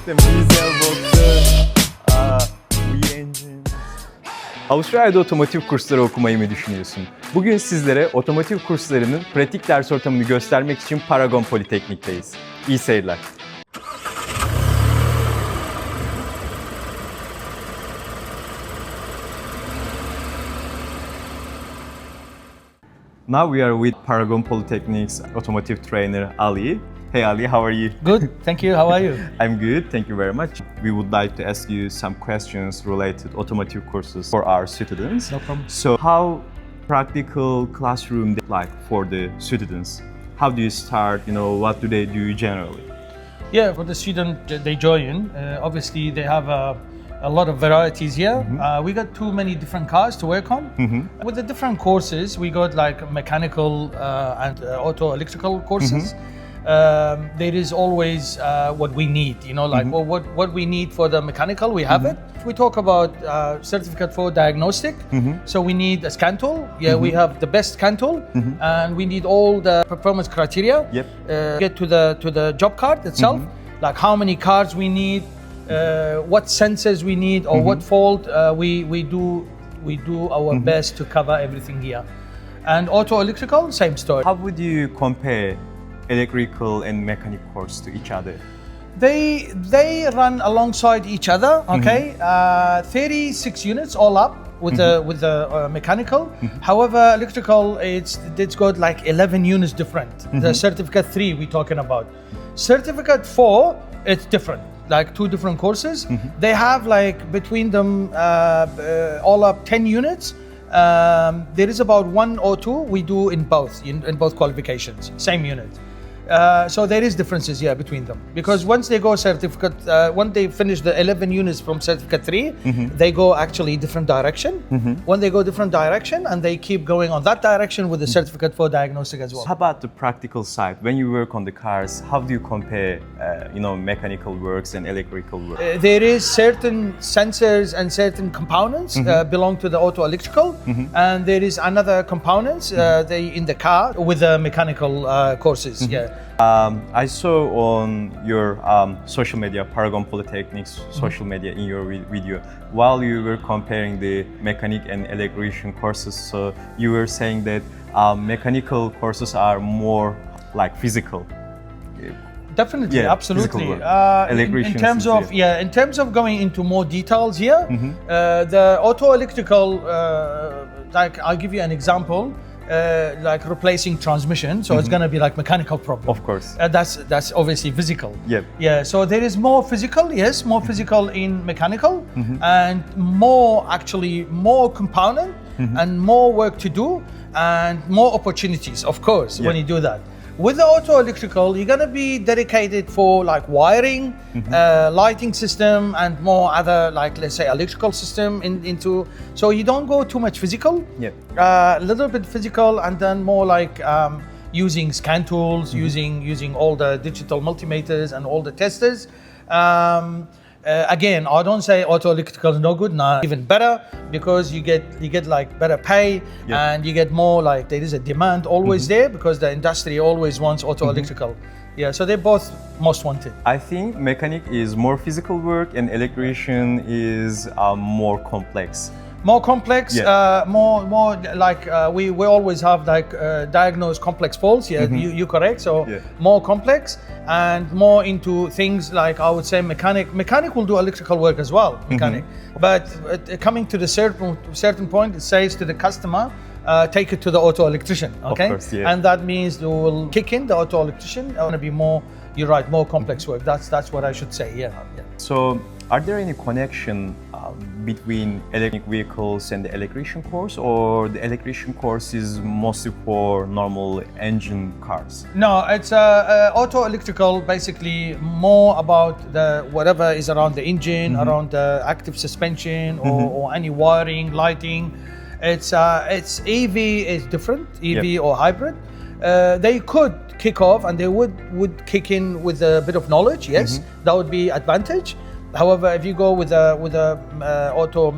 system, diesel boxer, engines. Avustralya'da otomotiv kursları okumayı mı düşünüyorsun? Bugün sizlere otomotiv kurslarının pratik ders ortamını göstermek için Paragon Politeknik'teyiz. İyi seyirler. Now we are with Paragon Polytechnic's automotive trainer Ali. Hey Ali, how are you? Good, thank you. How are you? I'm good, thank you very much. We would like to ask you some questions related automotive courses for our students. No problem. So how practical classroom like for the students? How do you start? What do they do generally? Yeah, for the student they join, obviously they have a lot of varieties here. We got too many different cars to work on. With the different courses, we got like mechanical and auto electrical courses. There is always what we need, what we need for the mechanical, we have it. If we talk about certificate for diagnostic, so we need a scan tool. Yeah, we have the best scan tool, and we need all the performance criteria. Get to the job card itself, like how many cars we need, what sensors we need, or what fault we do our best to cover everything here. And auto electrical, same story. How would you compare electrical and mechanic course to each other? They run alongside each other. Okay, 36 units all up with the mechanical. However, electrical it's got like 11 units different. The certificate 3 we're talking about. Certificate 4 it's different. Like two different courses. They have like between them all up 10 units. There is about 1 or 2 we do in both qualifications, same unit. So there is differences between them, because once they go certificate, when they finish the 11 units from certificate 3, they go actually different direction. When they go different direction, and they keep going on that direction with the certificate for diagnostic as well. How about the practical side? When you work on the cars, how do you compare, mechanical works and electrical work? There is certain sensors and certain components belong to the auto electrical, and there is another components they in the car with the mechanical courses. I saw on your social media, Paragon Polytechnic's social media, in your video, while you were comparing the mechanic and electrician courses, so you were saying that mechanical courses are more like physical. Definitely, absolutely. In terms of going into more details here, the auto electrical, like I'll give you an example. Like replacing transmission, so it's going to be like mechanical problem. Of course. That's obviously physical. Yeah. So there is more physical, more physical in mechanical, and more component and more work to do and more opportunities, of course, when you do that. With the auto electrical, you're gonna be dedicated for like wiring, lighting system, and more other like let's say electrical system into. So you don't go too much physical. A little bit physical, and then more like using scan tools, using all the digital multimeters and all the testers. Again, I don't say auto electrical is no good. No, even better, because you get like better pay, and you get more like there is a demand always there, because the industry always wants auto electrical. So they're both most wanted. I think mechanic is more physical work and electrician is more complex. More complex, more like we always have like diagnose complex faults. You're correct. So more complex and more into things like I would say mechanic. Mechanic will do electrical work as well, mechanic. But coming to the certain point, it says to the customer, take it to the auto electrician. Okay, of course, and that means you will kick in the auto electrician. It's going to be more. You're right, more complex work. That's what I should say. So, are there any connection between electric vehicles and the electrician course, or the electrician course is mostly for normal engine cars? No, it's auto electrical, basically more about the whatever is around the engine, around the active suspension, or any wiring, lighting. It's EV is different, EV or hybrid. They could kick off and they would kick in with a bit of knowledge. That would be advantage. However, if you go with a auto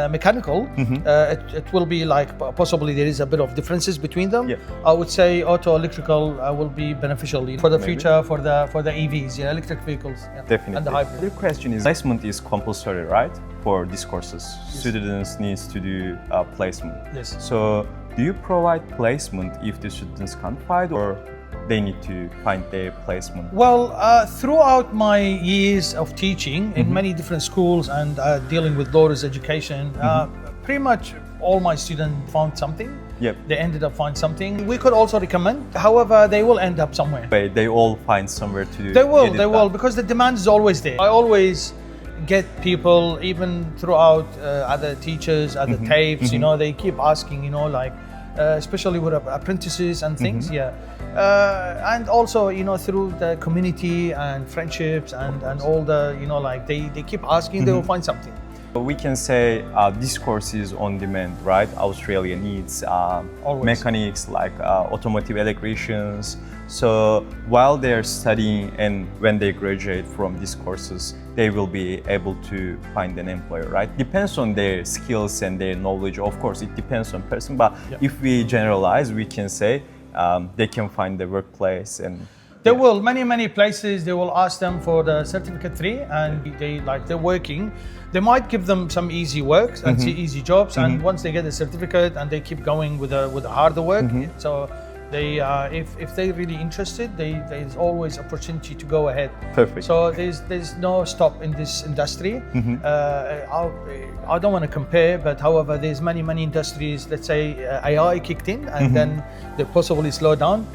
mechanical, it will be like possibly there is a bit of differences between them. Yeah. I would say auto electrical will be beneficial for the Maybe. future for the EVs, electric vehicles, Definitely. and the hybrid. The question is, placement is compulsory, right? For these courses, students needs to do placement. Yes. So, do you provide placement if the students can't find, or they need to find their placement? Well, throughout my years of teaching in many different schools and dealing with lawyers education, pretty much all my students found something. Yep. They ended up finding something. We could also recommend, however, they will end up somewhere. They all find somewhere to do. They will, because the demand is always there. I always get people, even throughout other teachers, other tapes, you know, they keep asking, you know, like, especially with apprentices and things, and also, you know, through the community and friendships and all the, you know, like they keep asking, they will find something. We can say this course is on demand, right? Australia needs mechanics like automotive electricians. So while they're studying and when they graduate from these courses, they will be able to find an employer, right? Depends on their skills and their knowledge. Of course, it depends on person, but if we generalize, we can say they can find the workplace and they will, many places, they will ask them for the certificate 3 and they're working. They might give them some easy work and easy jobs, and once they get the certificate and they keep going with the harder work, so they if they're really interested, there's always opportunity to go ahead. Perfect. So there's no stop in this industry. I don't want to compare, but however, there's many industries. Let's say AI kicked in, and then they possibly slow down.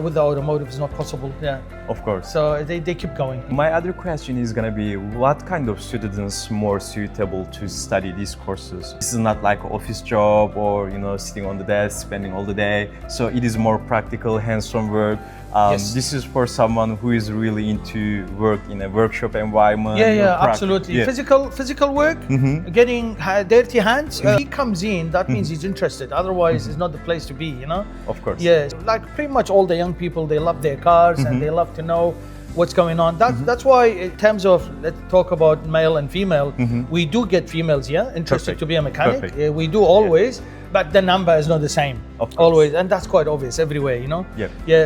With the automotive, it's not possible. Yeah. Of course. So they keep going. My other question is gonna be, what kind of students more suitable to study these courses? This is not like an office job or, you know, sitting on the desk, spending all the day. So it is more practical, hands-on work. Yes. This is for someone who is really into work in a workshop environment. Yeah, absolutely. Yeah. Physical work, getting dirty hands. He comes in, that means he's interested. Otherwise, it's not the place to be, you know? Of course. Yeah, like pretty much all the young people, they love their cars and they love to know what's going on. That's why in terms of, let's talk about male and female, we do get females here interested to be a mechanic. We do always, but the number is not the same always, and that's quite obvious everywhere, you know?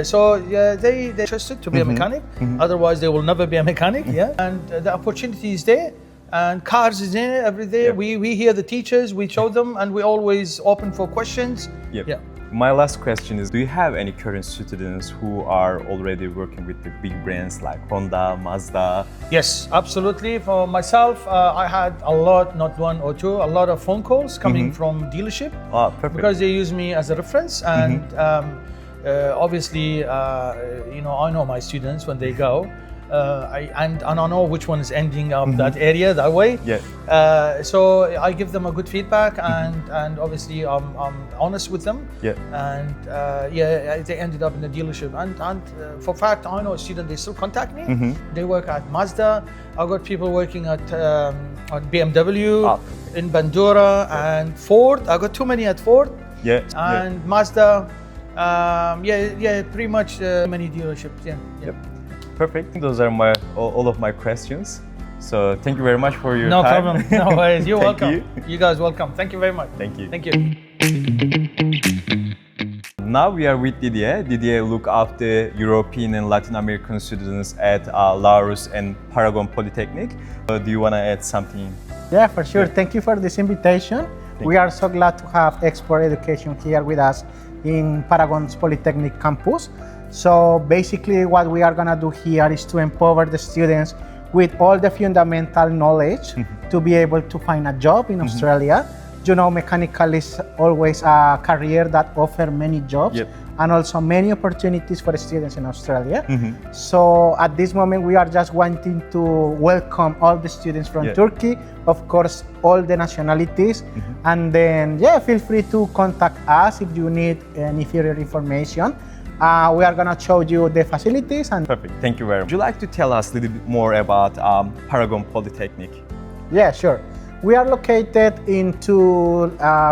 So they're interested to be a mechanic, otherwise they will never be a mechanic, and the opportunity is there. And cars is there every day. We hear the teachers, we show them, and we always open for questions. My last question is, do you have any current students who are already working with the big brands like Honda, Mazda? Yes, absolutely. For myself, I had a lot, not one or two, a lot of phone calls coming from dealership. Perfect. Because they use me as a reference, and obviously, you know, I know my students when they go. And I know which one is ending up that area that way. So I give them a good feedback, and obviously I'm honest with them. And they ended up in the dealership. And for fact, I know a student, they still contact me. They work at Mazda. I got people working at BMW, in Bandura, and Ford. I got too many at Ford. And Mazda. Pretty much many dealerships. Perfect. Those are all of my questions. So thank you very much for your time. No problem. No worries. You're welcome. You. You guys welcome. Thank you very much. Thank you. Thank you. Now we are with Didier. Didier look after European and Latin American students at Laurus and Paragon Polytechnic. Do you want to add something? Yeah, for sure. Thank you for this invitation. We are so glad to have expert education here with us in Paragon's Polytechnic campus. So basically what we are going to do here is to empower the students with all the fundamental knowledge to be able to find a job in Australia. You know, mechanical is always a career that offers many jobs and also many opportunities for students in Australia. So at this moment, we are just wanting to welcome all the students from Turkey, of course, all the nationalities. And then, feel free to contact us if you need any further information. We are going to show you the facilities. Perfect. Thank you very much. Would you like to tell us a little bit more about Paragon Polytechnic? Yeah, sure. We are located in two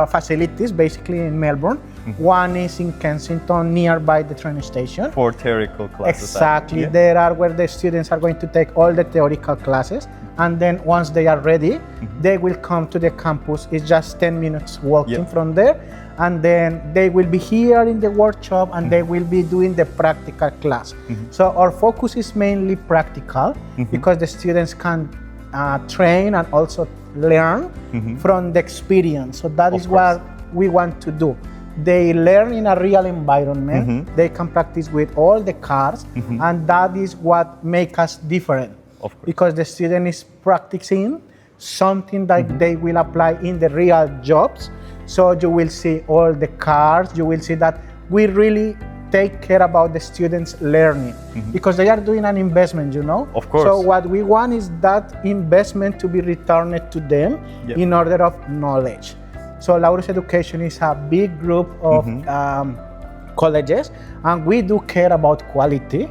facilities, basically in Melbourne. One is in Kensington, nearby the train station. For theoretical classes. Exactly. There are where the students are going to take all the theoretical classes. and then once they are ready, they will come to the campus. It's just 10 minutes walking from there, and then they will be here in the workshop, and they will be doing the practical class. So our focus is mainly practical because the students can train and also learn from the experience. So that is what we want to do. They learn in a real environment. They can practice with all the cars, and that is what makes us different. Because the student is practicing something that they will apply in the real jobs. So you will see all the cars. You will see that we really take care about the students' learning because they are doing an investment, you know. Of course. So what we want is that investment to be returned to them in order of knowledge. So Laurus Education is a big group of colleges, and we do care about quality.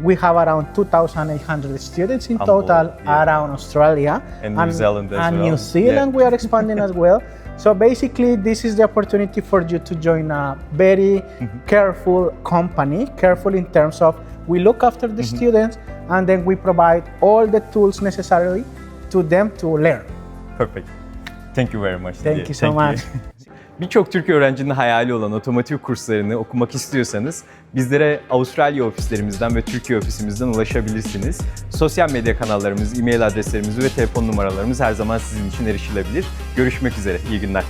We have around 2,800 students in total around Australia and New Zealand as well. New Zealand we are expanding as well. So basically, this is the opportunity for you to join a very careful company, careful in terms of we look after the students, and then we provide all the tools necessary to them to learn. Perfect. Thank you very much. Thank you so much. Birçok Türk öğrencinin hayali olan otomotiv kurslarını okumak istiyorsanız bizlere Avustralya ofislerimizden ve Türkiye ofisimizden ulaşabilirsiniz. Sosyal medya kanallarımız, e-mail adreslerimiz ve telefon numaralarımız her zaman sizin için erişilebilir. Görüşmek üzere, iyi günler.